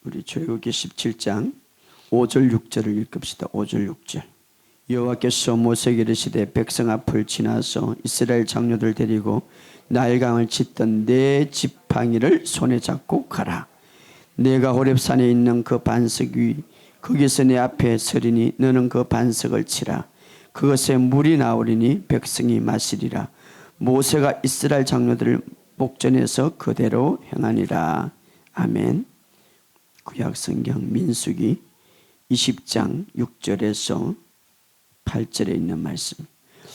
우리 출애굽기 17장 5절 6절을 읽읍시다. 5절 6절. 여호와께서 모세에게 이르시되 백성 앞을 지나서 이스라엘 장로들 데리고 나일강을 찢던 네 지팡이를 손에 잡고 가라. 내가 호렙산에 있는 그 반석 위 거기서 내 앞에 서리니 너는 그 반석을 치라. 그것에 물이 나오리니 백성이 마시리라. 모세가 이스라엘 장로들을 목전에서 그대로 행하니라. 아멘. 구약성경 민수기 20장 6절에서 8절에 있는 말씀.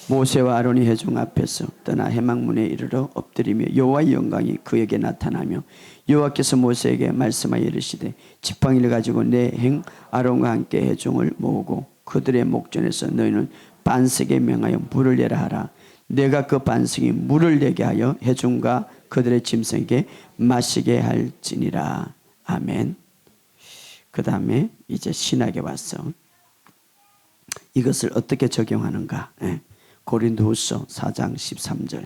모세와 아론이 회중 앞에서 떠나 해막문에 이르러 엎드리며 여호와의 영광이 그에게 나타나며 여호와께서 모세에게 말씀하여 이르시되 지팡이를 가지고 내 행 아론과 함께 회중을 모으고 그들의 목전에서 너희는 반석에 명하여 물을 내라 하라. 내가 그 반석이 물을 내게 하여 회중과 그들의 짐승에게 마시게 할지니라. 아멘. 그 다음에 이제 신학에 왔어. 이것을 어떻게 적용하는가? 고린도후서 4장 13절.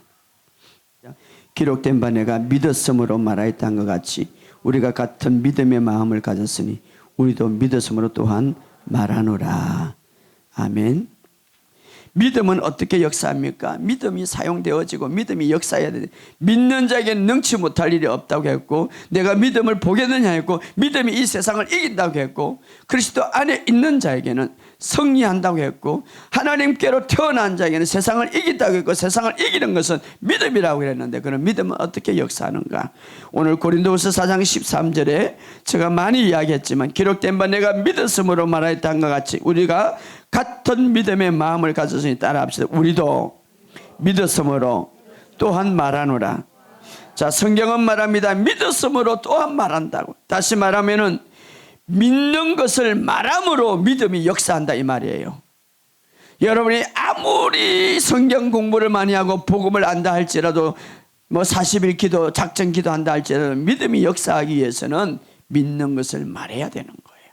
기록된 바 내가 믿었음으로 말하였던 것 같이 우리가 같은 믿음의 마음을 가졌으니 우리도 믿었음으로 또한 말하노라. 아멘. 믿음은 어떻게 역사합니까? 믿음이 사용되어지고 믿음이 역사해야 돼. 믿는 자에게는 능치 못할 일이 없다고 했고, 내가 믿음을 보겠느냐 했고, 믿음이 이 세상을 이긴다고 했고, 그리스도 안에 있는 자에게는 승리한다고 했고, 하나님께로 태어난 자에게는 세상을 이긴다고 했고, 세상을 이기는 것은 믿음이라고 그랬는데, 그런 믿음은 어떻게 역사하는가? 오늘 고린도후서 4장 13절에 제가 많이 이야기했지만, 기록된 바 내가 믿었음으로 말하였던 것 같이 우리가 같은 믿음의 마음을 가졌으니 따라합시다. 우리도 믿었으므로 또한 말하노라. 자, 성경은 말합니다. 믿었으므로 또한 말한다고. 다시 말하면은 믿는 것을 말함으로 믿음이 역사한다 이 말이에요. 여러분이 아무리 성경 공부를 많이 하고 복음을 안다 할지라도 뭐 40일 기도 작전 기도한다 할지라도 믿음이 역사하기 위해서는 믿는 것을 말해야 되는 거예요.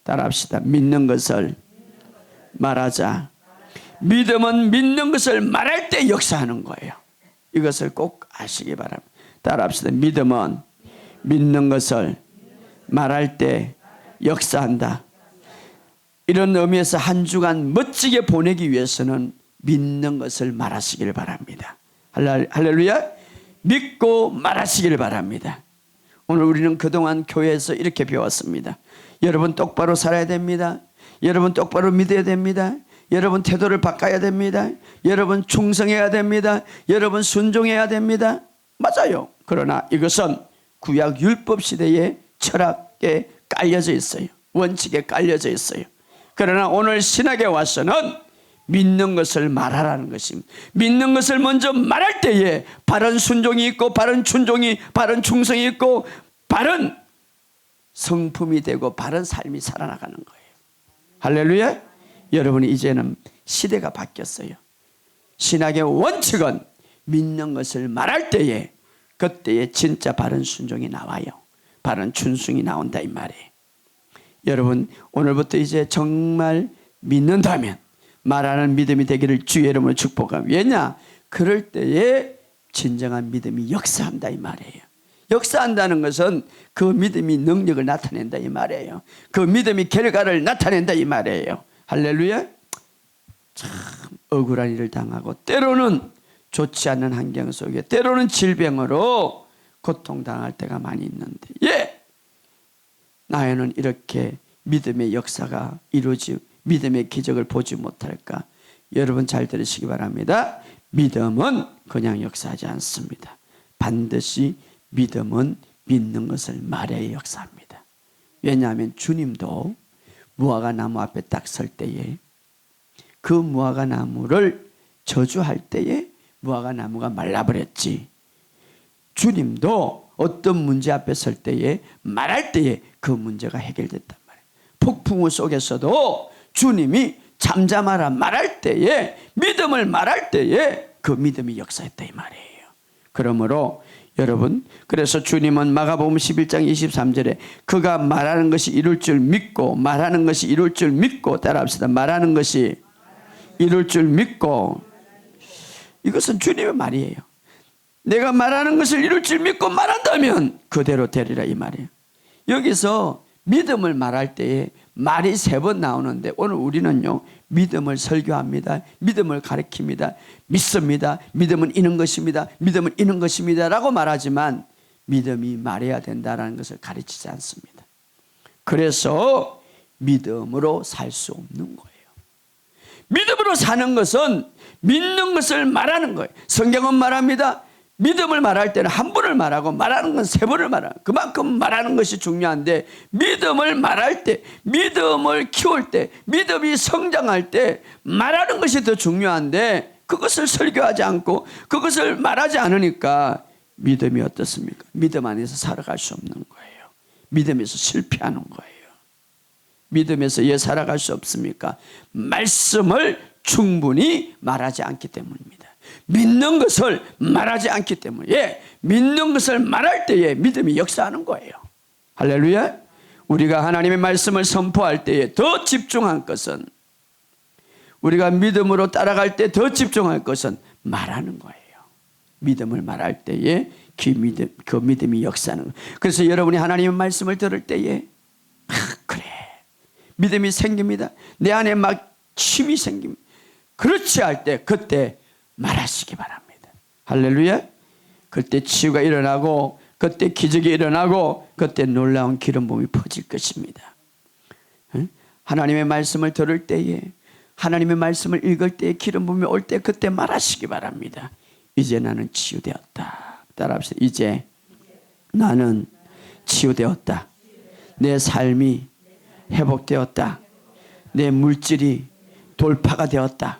따라합시다. 믿는 것을 말하자. 믿음은 믿는 것을 말할 때 역사하는 거예요. 이것을 꼭 아시기 바랍니다. 따라합시다. 믿음은 믿는 것을 말할 때 역사한다. 이런 의미에서 한 주간 멋지게 보내기 위해서는 믿는 것을 말하시길 바랍니다. 할렐루야. 믿고 말하시길 바랍니다. 오늘 우리는 그동안 교회에서 이렇게 배웠습니다. 여러분 똑바로 살아야 됩니다. 여러분 똑바로 믿어야 됩니다. 여러분 태도를 바꿔야 됩니다. 여러분 충성해야 됩니다. 여러분 순종해야 됩니다. 맞아요. 그러나 이것은 구약 율법 시대의 철학에 깔려져 있어요. 원칙에 깔려져 있어요. 그러나 오늘 신학에 와서는 믿는 것을 말하라는 것입니다. 믿는 것을 먼저 말할 때에 바른 순종이 있고 바른 충성이 있고 바른 성품이 되고 바른 삶이 살아나가는 거예요. 할렐루야. 여러분이 이제는 시대가 바뀌었어요. 신학의 원칙은 믿는 것을 말할 때에 그때에 진짜 바른 순종이 나와요. 바른 충성이 나온다 이 말이에요. 여러분 오늘부터 이제 정말 믿는다면 말하는 믿음이 되기를 주의 이름으로 축복합니다. 왜냐? 그럴 때에 진정한 믿음이 역사한다 이 말이에요. 역사한다는 것은 그 믿음이 능력을 나타낸다 이 말이에요. 그 믿음이 결과를 나타낸다 이 말이에요. 할렐루야. 참 억울한 일을 당하고 때로는 좋지 않은 환경 속에 때로는 질병으로 고통당할 때가 많이 있는데 나에는 이렇게 믿음의 역사가 이루어지고 믿음의 기적을 보지 못할까? 여러분 잘 들으시기 바랍니다. 믿음은 그냥 역사하지 않습니다. 반드시 믿음은 믿는 것을 말해야 역사합니다. 왜냐하면 주님도 무화과 나무 앞에 딱 설 때에 그 무화과 나무를 저주할 때에 무화과 나무가 말라버렸지. 주님도 어떤 문제 앞에 설 때에 말할 때에 그 문제가 해결됐단 말이에요. 폭풍우 속에서도 주님이 잠잠하라 말할 때에 믿음을 말할 때에 그 믿음이 역사했다 이 말이에요. 그러므로 여러분 그래서 주님은 마가복음 11장 23절에 그가 말하는 것이 이룰 줄 믿고 말하는 것이 이룰 줄 믿고 따라합시다. 말하는 것이 이룰 줄 믿고 이것은 주님의 말이에요. 내가 말하는 것을 이룰 줄 믿고 말한다면 그대로 되리라 이 말이에요. 여기서 믿음을 말할 때에 말이 3번 나오는데 오늘 우리는요 믿음을 설교합니다. 믿음을 가르칩니다. 믿습니다. 믿음은 이런 것입니다. 믿음은 이런 것입니다 라고 말하지만 믿음이 말해야 된다는 것을 가르치지 않습니다. 그래서 믿음으로 살 수 없는 거예요. 믿음으로 사는 것은 믿는 것을 말하는 거예요. 성경은 말합니다. 믿음을 말할 때는 한 번을 말하고 말하는 건 3번을 말하는 거예요. 그만큼 말하는 것이 중요한데 믿음을 말할 때, 믿음을 키울 때, 믿음이 성장할 때 말하는 것이 더 중요한데 그것을 설교하지 않고 그것을 말하지 않으니까 믿음이 어떻습니까? 믿음 안에서 살아갈 수 없는 거예요. 믿음에서 실패하는 거예요. 믿음에서 왜 살아갈 수 없습니까? 말씀을 충분히 말하지 않기 때문입니다. 믿는 것을 말하지 않기 때문에 믿는 것을 말할 때에 믿음이 역사하는 거예요. 할렐루야. 우리가 하나님의 말씀을 선포할 때에 더 집중한 것은, 우리가 믿음으로 따라갈 때 더 집중할 것은 말하는 거예요. 믿음을 말할 때에 그 믿음이 역사하는 거예요. 그래서 여러분이 하나님의 말씀을 들을 때에 그래 믿음이 생깁니다. 내 안에 막 힘이 생깁니다. 그렇지 할 때 그때 말하시기 바랍니다. 할렐루야. 그때 치유가 일어나고 그때 기적이 일어나고 그때 놀라운 기름 부음이 퍼질 것입니다. 하나님의 말씀을 들을 때에, 하나님의 말씀을 읽을 때에 기름 부음이 올 때 그때 말하시기 바랍니다. 이제 나는 치유되었다. 따라합시다. 이제 나는 치유되었다. 내 삶이 회복되었다. 내 물질이 돌파가 되었다.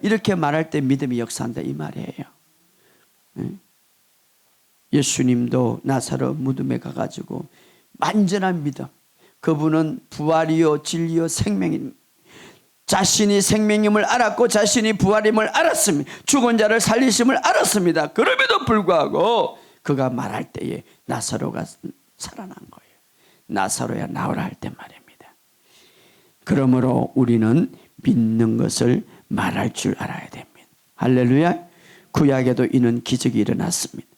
이렇게 말할 때 믿음이 역사한다 이 말이에요. 예수님도 나사로 무덤에 가가지고 완전한 믿음, 그분은 부활이요 진리요 생명입니다. 자신이 생명임을 알았고 자신이 부활임을 알았습니다. 죽은 자를 살리심을 알았습니다. 그럼에도 불구하고 그가 말할 때에 나사로가 살아난 거예요. 나사로야 나오라 할 때 말입니다. 그러므로 우리는 믿는 것을 말할 줄 알아야 됩니다. 할렐루야. 구약에도 이는 기적이 일어났습니다.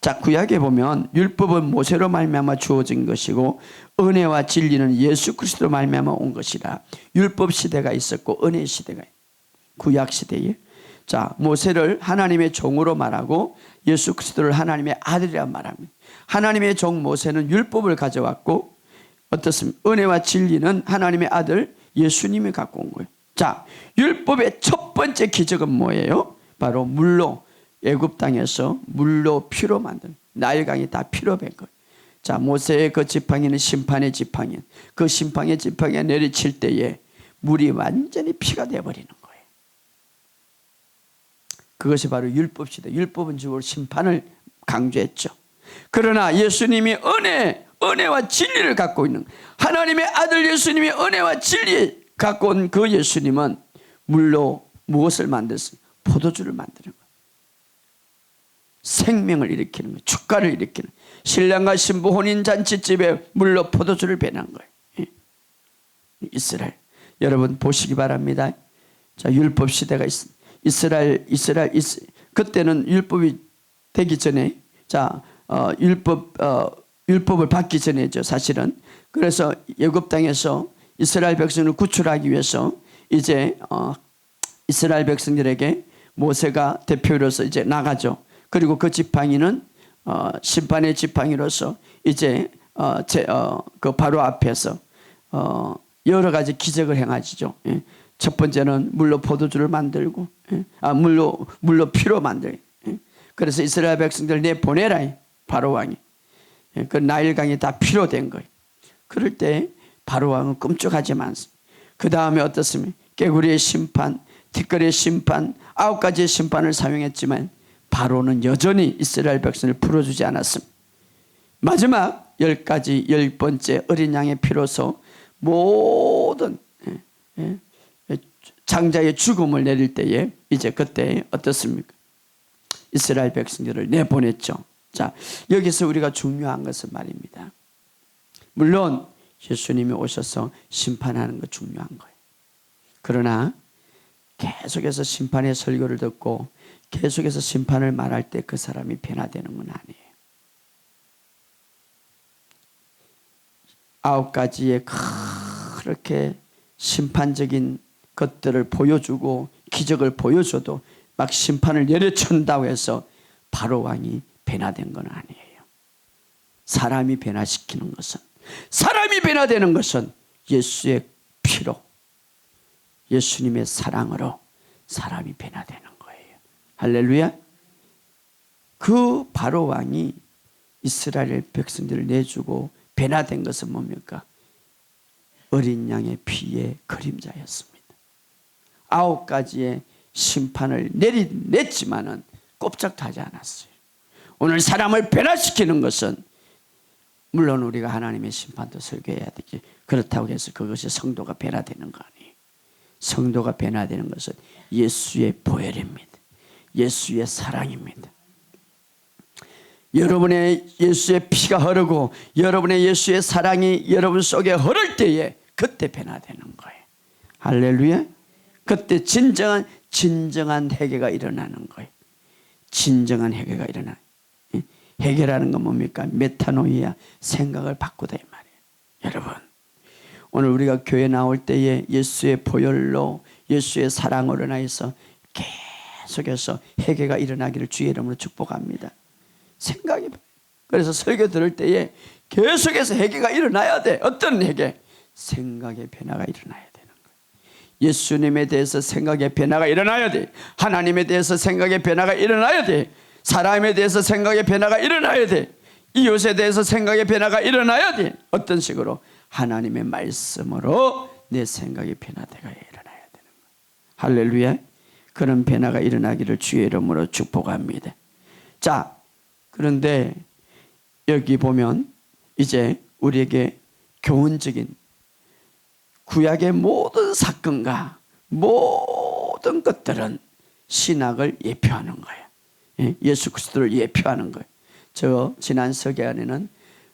자, 구약에 보면 율법은 모세로 말미암아 주어진 것이고 은혜와 진리는 예수 그리스도로 말미암아 온 것이라. 율법 시대가 있었고 은혜 시대가 구약 시대에, 자, 모세를 하나님의 종으로 말하고 예수 그리스도를 하나님의 아들이라 말합니다. 하나님의 종 모세는 율법을 가져왔고 어떻습니까? 은혜와 진리는 하나님의 아들 예수님이 갖고 온 거예요. 자, 율법의 첫 번째 기적은 뭐예요? 바로 물로, 애굽 땅에서 물로 피로 만든, 나일강이 다 피로 된 거예요. 자, 모세의 그 지팡이는 심판의 지팡이, 그 심판의 지팡이에 내리칠 때에 물이 완전히 피가 되어버리는 거예요. 그것이 바로 율법 시대. 율법은 주로 심판을 강조했죠. 그러나 예수님이 은혜와 진리를 갖고 있는, 하나님의 아들 예수님이 은혜와 진리 갖고 온 그 예수님은 물로 무엇을 만들었어요? 포도주를 만드는 거예요. 생명을 일으키는 거예요. 축가를 일으키는 거예요. 신랑과 신부 혼인잔치집에 물로 포도주를 배는 거예요. 이스라엘, 여러분 보시기 바랍니다. 자, 율법 시대가 이스라엘 그때는 율법이 되기 전에, 자, 율법을 받기 전에죠, 사실은. 그래서 애굽 땅에서 이스라엘 백성을 구출하기 위해서 이제 이스라엘 백성들에게 모세가 대표로서 이제 나가죠. 그리고 그 지팡이는 심판의 지팡이로서 이제 그 바로 앞에서 여러 가지 기적을 행하시죠. 첫 번째는 물로 포도주를 만들고, 물로 피로 만들고. 그래서 이스라엘 백성들 내보내라, 바로 왕이. 그 나일강이 다 피로 된 거예요. 그럴 때 바로 왕은 끔찍하지만 그 다음에 어떻습니까? 깨구리의 심판, 티끌의 심판, 9가지의 심판을 사용했지만 바로는 여전히 이스라엘 백성을 풀어주지 않았습니다. 마지막 10가지 10번째 어린 양의 피로서 모든 장자의 죽음을 내릴 때에 이제 그때 어떻습니까? 이스라엘 백성들을 내보냈죠. 자, 여기서 우리가 중요한 것은 말입니다. 물론 예수님이 오셔서 심판하는 거 중요한 거예요. 그러나 계속해서 심판의 설교를 듣고 계속해서 심판을 말할 때 그 사람이 변화되는 건 아니에요. 9가지의 그렇게 심판적인 것들을 보여주고 기적을 보여줘도 막 심판을 내려준다고 해서 바로 왕이 변화된 건 아니에요. 사람이 변화시키는 것은, 사람이 변화되는 것은 예수의 피로, 예수님의 사랑으로 사람이 변화되는 거예요. 할렐루야. 그 바로 왕이 이스라엘 백성들을 내주고 변화된 것은 뭡니까? 어린 양의 피의 그림자였습니다. 9가지의 심판을 냈지만은 꼼짝도 하지 않았어요. 오늘 사람을 변화시키는 것은, 물론 우리가 하나님의 심판도 설교해야 되지, 그렇다고 해서 그것이 성도가 변화되는 거 아니에요. 성도가 변화되는 것은 예수의 보혈입니다. 예수의 사랑입니다. 여러분의 예수의 피가 흐르고 여러분의 예수의 사랑이 여러분 속에 흐를 때에 그때 변화되는 거예요. 할렐루야. 그때 진정한 회개가 일어나는 거예요. 진정한 회개가 일어나요. 회개라는 건 뭡니까? 메타노이아, 생각을 바꾸다 이 말이에요. 여러분, 오늘 우리가 교회 나올 때에 예수의 보혈로, 예수의 사랑으로 인하여서 계속해서 회개가 일어나기를 주의 이름으로 축복합니다. 생각이, 그래서 설교 들을 때에 계속해서 회개가 일어나야 돼. 어떤 회개? 생각의 변화가 일어나야 되는 거예요. 예수님에 대해서 생각의 변화가 일어나야 돼. 하나님에 대해서 생각의 변화가 일어나야 돼. 사람에 대해서 생각의 변화가 일어나야 돼. 이웃에 대해서 생각의 변화가 일어나야 돼. 어떤 식으로? 하나님의 말씀으로 내 생각의 변화가 일어나야 되는 거예요. 할렐루야. 그런 변화가 일어나기를 주의 이름으로 축복합니다. 자, 그런데 여기 보면 이제 우리에게 교훈적인 구약의 모든 사건과 모든 것들은 신학을 예표하는 거예요. 예수 그리스도를 예표하는 거예요. 저 지난 설교안에는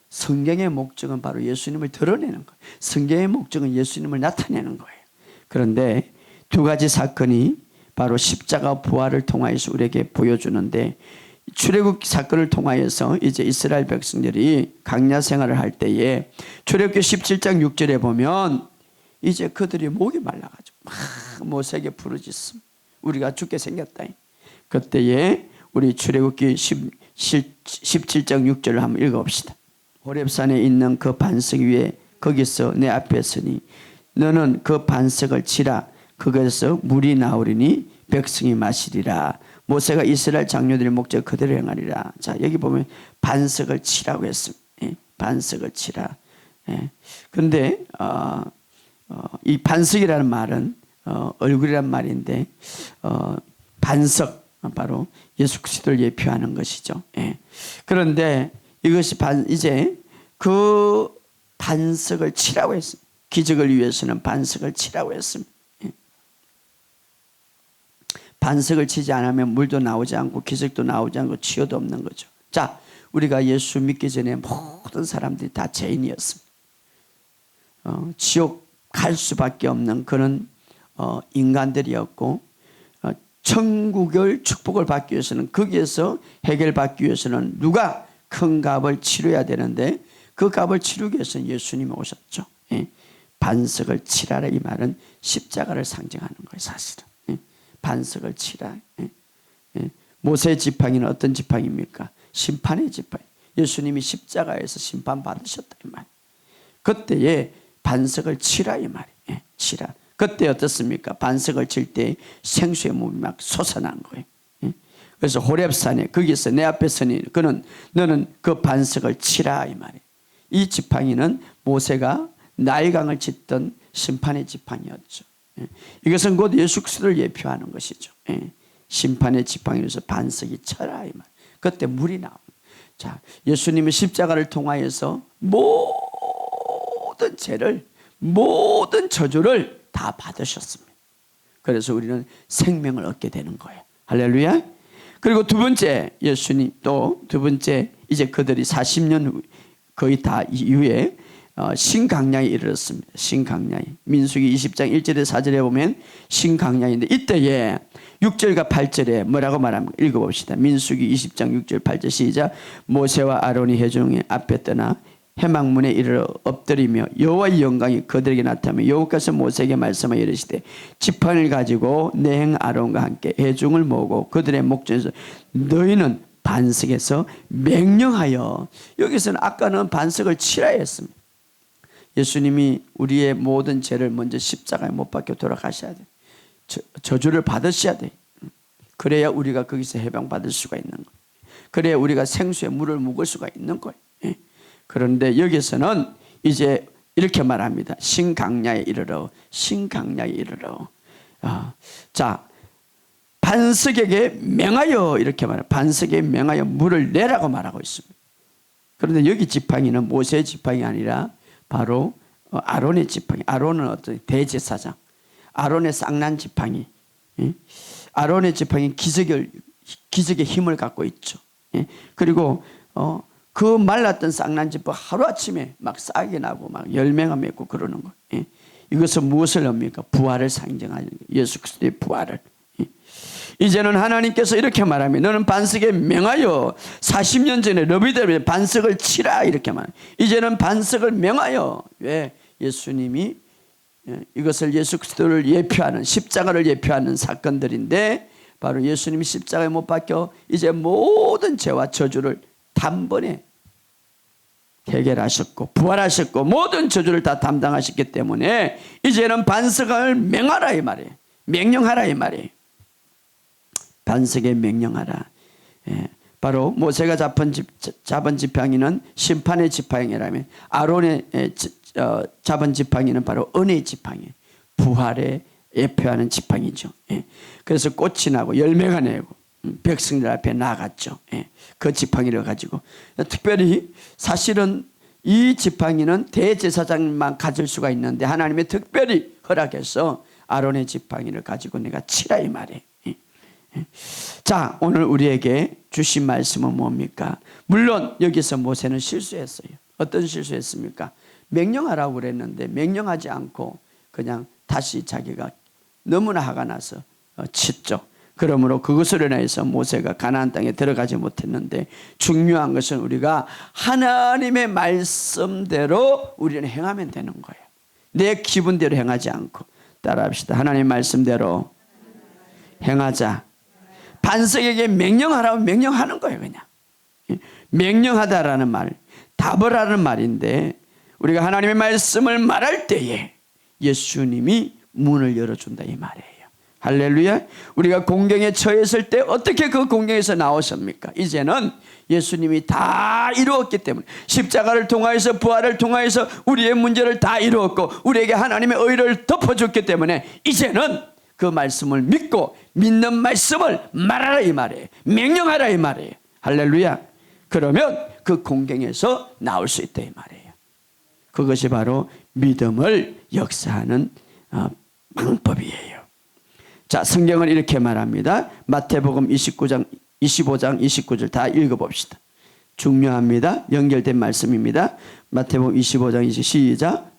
성경의 목적은 바로 예수님을 드러내는 거예요. 성경의 목적은 예수님을 나타내는 거예요. 그런데 두 가지 사건이 바로 십자가 부활을 통하여서 우리에게 보여주는데, 출애굽 사건을 통하여서 이제 이스라엘 백성들이 광야 생활을 할 때에 출애굽기 17장 6절에 보면 이제 그들이 목이 말라가지고 막 모세에게 부르짖음, 우리가 죽게 생겼다. 그때에 우리 출애굽기 17장 6절을 한번 읽어봅시다. 호렙산에 있는 그 반석 위에 거기서 내 앞에 서니 너는 그 반석을 치라. 그것에서 물이 나오리니 백성이 마시리라. 모세가 이스라엘 장로들의 목적 그대로 행하리라. 자, 여기 보면 반석을 치라고 했습니다. 반석을 치라. 그런데 이 반석이라는 말은 얼굴이란 말인데, 반석, 바로 예수 그리스도를 예표하는 것이죠. 그런데 이것이 이제 그 반석을 치라고 했습니다. 기적을 위해서는 반석을 치라고 했습니다. 반석을 치지 않으면 물도 나오지 않고 기적도 나오지 않고 치유도 없는 거죠. 자, 우리가 예수 믿기 전에 모든 사람들이 다 죄인이었습니다. 지옥 갈 수밖에 없는 그런 인간들이었고, 천국을 축복을 받기 위해서는, 거기에서 해결받기 위해서는 누가 큰 값을 치러야 되는데, 그 값을 치르기 위해서는 예수님이 오셨죠. 반석을 치라라, 이 말은 십자가를 상징하는 거예요. 사실은 반석을 치라. 모세의 지팡이는 어떤 지팡이입니까? 심판의 지팡이. 예수님이 십자가에서 심판받으셨다 이 말. 그때에 반석을 치라 이 말이에요. 치라. 그때 어떻습니까? 반석을 칠 때 생수의 몸이 막 솟아난 거예요. 그래서 호렙산에 거기서 내 앞에 서니 너는 그 반석을 치라 이 말이에요. 이 지팡이는 모세가 나일강을 쳤던 심판의 지팡이였죠. 이것은 곧 예수 그리스도를 예표하는 것이죠. 심판의 지팡이로서 반석이 쳐라 이 말. 그때 물이 나옵니다. 자, 예수님은 십자가를 통하여서 모든 죄를, 모든 저주를 다 받으셨습니다. 그래서 우리는 생명을 얻게 되는 거예요. 할렐루야. 그리고 두 번째, 예수님 또 두 번째, 이제 그들이 40년 후 거의 다 이후에 신강야에 이르렀습니다. 신강야에. 민수기 20장 1절에 4절에 보면 신강야인데, 이때에 6절과 8절에 뭐라고 말합니까? 읽어봅시다. 민수기 20장 6절 8절 시작. 모세와 아론이 회중의 앞에 떠나 해망문에 이르러 엎드리며 여호와의 영광이 그들에게 나타나며 여호와께서 모세에게 말씀하여 이르시되 지팡이를 가지고 내행 아론과 함께 회중을 모으고 그들의 목전에서 너희는 반석에서 명령하여, 여기서는 아까는 반석을 치라 했습니다. 예수님이 우리의 모든 죄를 먼저 십자가에 못 박혀 돌아가셔야 돼. 저주를 받으셔야 돼. 그래야 우리가 거기서 해방받을 수가 있는 거예요. 그래야 우리가 생수에 물을 묵을 수가 있는 거예요. 그런데 여기서는 이제 이렇게 말합니다. 신강야에 이르러, 신강야에 이르러. 자, 반석에게 명하여, 이렇게 말해요. 반석에 명하여 물을 내라고 말하고 있습니다. 그런데 여기 지팡이는 모세의 지팡이 아니라 바로 아론의 지팡이. 아론은 어떤 대제사장, 아론의 쌍난 지팡이. 아론의 지팡이 기적의 힘을 갖고 있죠. 그리고 그 말랐던 쌍난 지팡이 하루아침에 막 싹이 나고 막 열매가 맺고 그러는 거예요. 이것은 무엇을 합니까? 부활을 상징하는 거예요. 예수 그리스도의 부활을. 이제는 하나님께서 이렇게 말하면 너는 반석에 명하여, 40년 전에 러비들의 반석을 치라 이렇게 말해요. 이제는 반석을 명하여. 왜? 예수님이 이것을 예수 그리스도를 예표하는, 십자가를 예표하는 사건들인데, 바로 예수님이 십자가에 못 박혀 이제 모든 죄와 저주를 단번에 해결하셨고 부활하셨고 모든 저주를 다 담당하셨기 때문에 이제는 반석을 명하라 이 말이에요. 명령하라 이 말이에요. 반석에 명령하라. 바로 모세가 잡은 지팡이는 심판의 지팡이라면 아론의 잡은 지팡이는 바로 은혜의 지팡이, 부활에 예표하는 지팡이죠. 그래서 꽃이 나고 열매가 내고 백성들 앞에 나갔죠. 그 지팡이를 가지고 특별히 사실은 이 지팡이는 대제사장만 가질 수가 있는데 하나님이 특별히 허락해서 아론의 지팡이를 가지고 내가 치라 이 말이에요. 자, 오늘 우리에게 주신 말씀은 뭡니까? 물론 여기서 모세는 실수했어요. 어떤 실수했습니까? 명령하라고 그랬는데 명령하지 않고 그냥 다시 자기가 너무나 화가 나서 쳤죠. 그러므로 그것으로 인해서 모세가 가나안 땅에 들어가지 못했는데, 중요한 것은 우리가 하나님의 말씀대로 우리는 행하면 되는 거예요. 내 기분대로 행하지 않고. 따라합시다. 하나님의 말씀대로 행하자. 반석에게 명령하라고 명령하는 거예요. 그냥 명령하다라는 말, 답을 하는 말인데, 우리가 하나님의 말씀을 말할 때에 예수님이 문을 열어준다 이 말이에요. 할렐루야. 우리가 공경에 처했을 때 어떻게 그 공경에서 나오십니까? 이제는 예수님이 다 이루었기 때문에, 십자가를 통하여서 부활을 통하여서 우리의 문제를 다 이루었고 우리에게 하나님의 의를 덮어줬기 때문에 이제는 그 말씀을 믿고 믿는 말씀을 말하라 이 말이에요. 명령하라 이 말이에요. 할렐루야. 그러면 그 공경에서 나올 수 있다 이 말이에요. 그것이 바로 믿음을 역사하는 방법이에요. 자, 성경은 이렇게 말합니다. 마태복음 25장 29절 다 읽어봅시다. 중요합니다. 연결된 말씀입니다. 마태복음 25장 20 시작.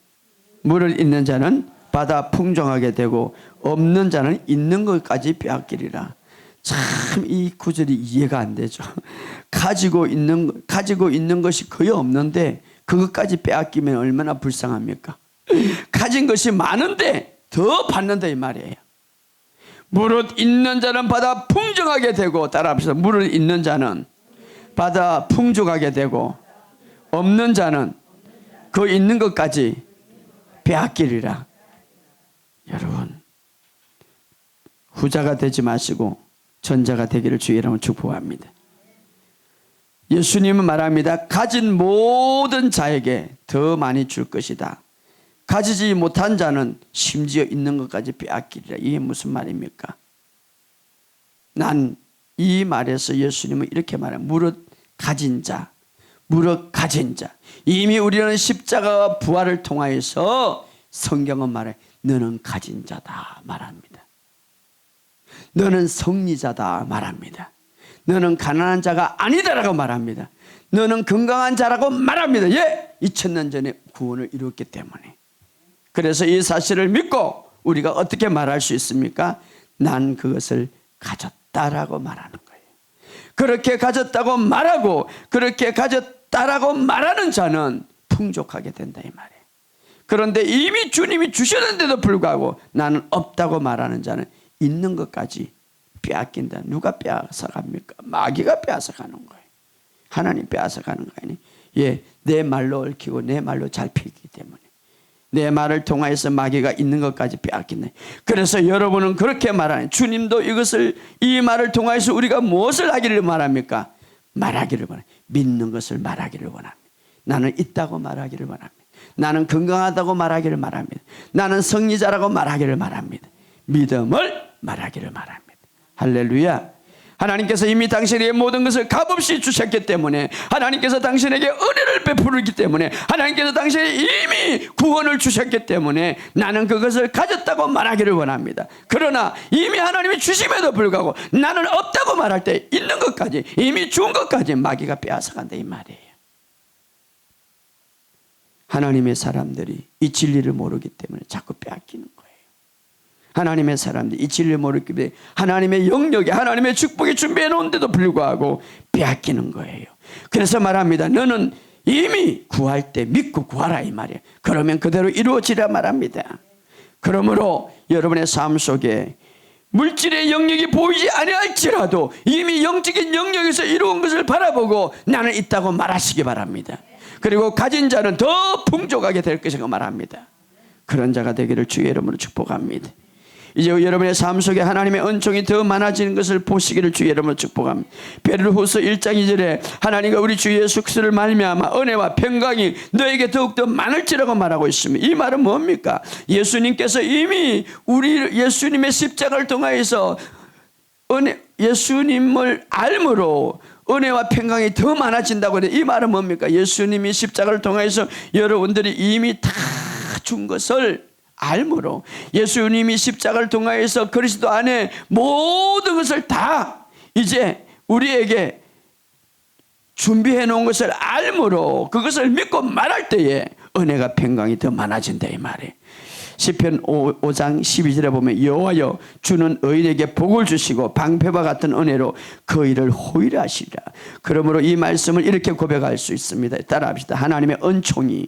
물을 있는 자는 받아 풍성하게 되고 없는 자는 있는 것까지 빼앗기리라. 참 이 구절이 이해가 안 되죠. 가지고 있는 것이 거의 없는데 그것까지 빼앗기면 얼마나 불쌍합니까? 가진 것이 많은데 더 받는다 이 말이에요. 무릇 있는 자는 받아 풍성하게 되고, 따라합시다. 무릇 있는 자는 받아 풍족하게 되고 없는 자는 그 있는 것까지 빼앗기리라. 여러분, 후자가 되지 마시고 전자가 되기를 주의 이름으로 축복합니다. 예수님은 말합니다. 가진 모든 자에게 더 많이 줄 것이다. 가지지 못한 자는 심지어 있는 것까지 빼앗기리라. 이게 무슨 말입니까? 난 이 말에서 예수님은 이렇게 말해요. 무릇 가진 자, 무릇 가진 자. 이미 우리는 십자가와 부활을 통하여서 성경은 말해 너는 가진 자다 말합니다. 너는 성리자다 말합니다. 너는 가난한 자가 아니다라고 말합니다. 너는 건강한 자라고 말합니다. 예, 2000년 전에 구원을 이루었기 때문에. 그래서 이 사실을 믿고 우리가 어떻게 말할 수 있습니까? 난 그것을 가졌다라고 말하는 거예요. 그렇게 가졌다고 말하고 그렇게 가졌다라고 말하는 자는 풍족하게 된다 이 말이에요. 그런데 이미 주님이 주셨는데도 불구하고 나는 없다고 말하는 자는 있는 것까지 빼앗긴다. 누가 빼앗아갑니까? 마귀가 빼앗아가는 거예요. 하나님 빼앗아가는 거 아니에요. 예, 내 말로 얽히고 내 말로 잘 피기 때문에 내 말을 통하여서 마귀가 있는 것까지 빼앗긴다. 그래서 여러분은 그렇게 말하는, 주님도 이 말을 통하여서 우리가 무엇을 하기를 말합니까? 말하기를 원합니다. 믿는 것을 말하기를 원합니다. 나는 있다고 말하기를 원합니다. 나는 건강하다고 말하기를 말합니다. 나는 승리자라고 말하기를 말합니다. 믿음을 말하기를 말합니다. 할렐루야. 하나님께서 이미 당신에게 모든 것을 값없이 주셨기 때문에, 하나님께서 당신에게 은혜를 베푸기 때문에, 하나님께서 당신에게 이미 구원을 주셨기 때문에 나는 그것을 가졌다고 말하기를 원합니다. 그러나 이미 하나님이 주심에도 불구하고 나는 없다고 말할 때 있는 것까지, 이미 준 것까지 마귀가 빼앗아간다 이 말이에요. 하나님의 사람들이 이 진리를 모르기 때문에 자꾸 빼앗기는 거예요. 하나님의 사람들이 이 진리를 모르기 때문에 하나님의 영역에 하나님의 축복이 준비해 놓은데도 불구하고 빼앗기는 거예요. 그래서 말합니다. 너는 이미 구할 때 믿고 구하라 이 말이에요. 그러면 그대로 이루어지라 말합니다. 그러므로 여러분의 삶 속에 물질의 영역이 보이지 아니할지라도 이미 영적인 영역에서 이루은 것을 바라보고 나는 있다고 말하시기 바랍니다. 그리고 가진 자는 더 풍족하게 될 것이라고 말합니다. 그런 자가 되기를 주의 이름으로 축복합니다. 이제 여러분의 삶 속에 하나님의 은총이 더 많아지는 것을 보시기를 주의 이름으로 축복합니다. 베드로후서 1장 2절에 하나님과 우리 주 예수 그리스도를 말미암아 은혜와 평강이 너에게 더욱더 많을지라고 말하고 있습니다. 이 말은 뭡니까? 예수님께서 이미 우리 예수님의 십자가를 통하여서 예수님을 알므로 은혜와 평강이 더 많아진다고 하는데, 이 말은 뭡니까? 예수님이 십자가를 통해서 여러분들이 이미 다 준 것을 알므로, 예수님이 십자가를 통하여서 그리스도 안에 모든 것을 다 이제 우리에게 준비해 놓은 것을 알므로 그것을 믿고 말할 때에 은혜가 평강이 더 많아진다 이 말이에요. 시편 5장 12절에 보면 여호와여 주는 의인에게 복을 주시고 방패와 같은 은혜로 그 일을 호의를 하시리라. 그러므로 이 말씀을 이렇게 고백할 수 있습니다. 따라합시다. 하나님의 은총이,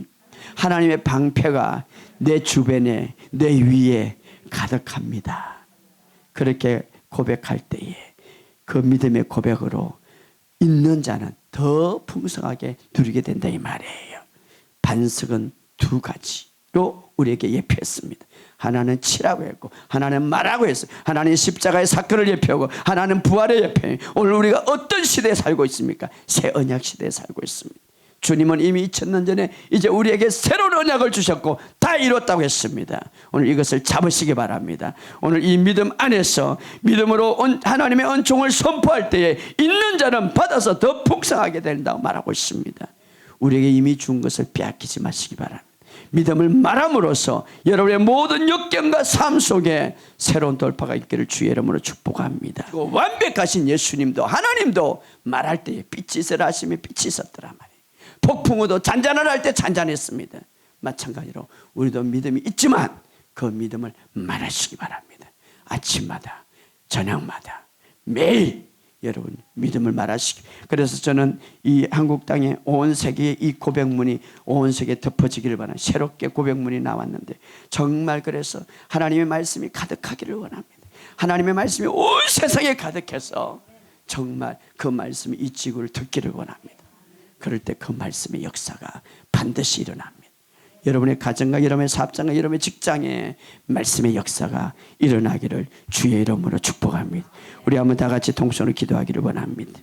하나님의 방패가 내 주변에, 내 위에 가득합니다. 그렇게 고백할 때에 그 믿음의 고백으로 있는 자는 더 풍성하게 누리게 된다 이 말이에요. 반석은 두 가지로 우리에게 예표했습니다. 하나는 치라고 했고 하나는 말하고 했어요. 하나는 십자가의 사건을 예표하고 하나는 부활의 예표예요. 오늘 우리가 어떤 시대에 살고 있습니까? 새 언약 시대에 살고 있습니다. 주님은 이미 2000년 전에 이제 우리에게 새로운 언약을 주셨고 다 이뤘다고 했습니다. 오늘 이것을 잡으시기 바랍니다. 오늘 이 믿음 안에서 믿음으로 하나님의 은총을 선포할 때에 있는 자는 받아서 더 풍성하게 된다고 말하고 있습니다. 우리에게 이미 준 것을 빼앗기지 마시기 바랍니다. 믿음을 말함으로써 여러분의 모든 역경과 삶 속에 새로운 돌파가 있기를 주의 이름으로 축복합니다. 완벽하신 예수님도 하나님도 말할 때에 빛이으라 하시며 빛이 있었더라 말이에요. 폭풍우도 잔잔하라 할 때 잔잔했습니다. 마찬가지로 우리도 믿음이 있지만 그 믿음을 말하시기 바랍니다. 아침마다 저녁마다 매일 여러분 믿음을 말하시기. 그래서 저는 이 한국 땅에 온 세계에 이 고백문이 온 세계에 덮어지기를 바라는, 새롭게 고백문이 나왔는데 정말 그래서 하나님의 말씀이 가득하기를 원합니다. 하나님의 말씀이 온 세상에 가득해서 정말 그 말씀이 이 지구를 듣기를 원합니다. 그럴 때 그 말씀의 역사가 반드시 일어납니다. 여러분의 가정과 여러분의 사업장과 여러분의 직장에 말씀의 역사가 일어나기를 주의 이름으로 축복합니다. 우리 한번 다 같이 통성으로 기도하기를 원합니다.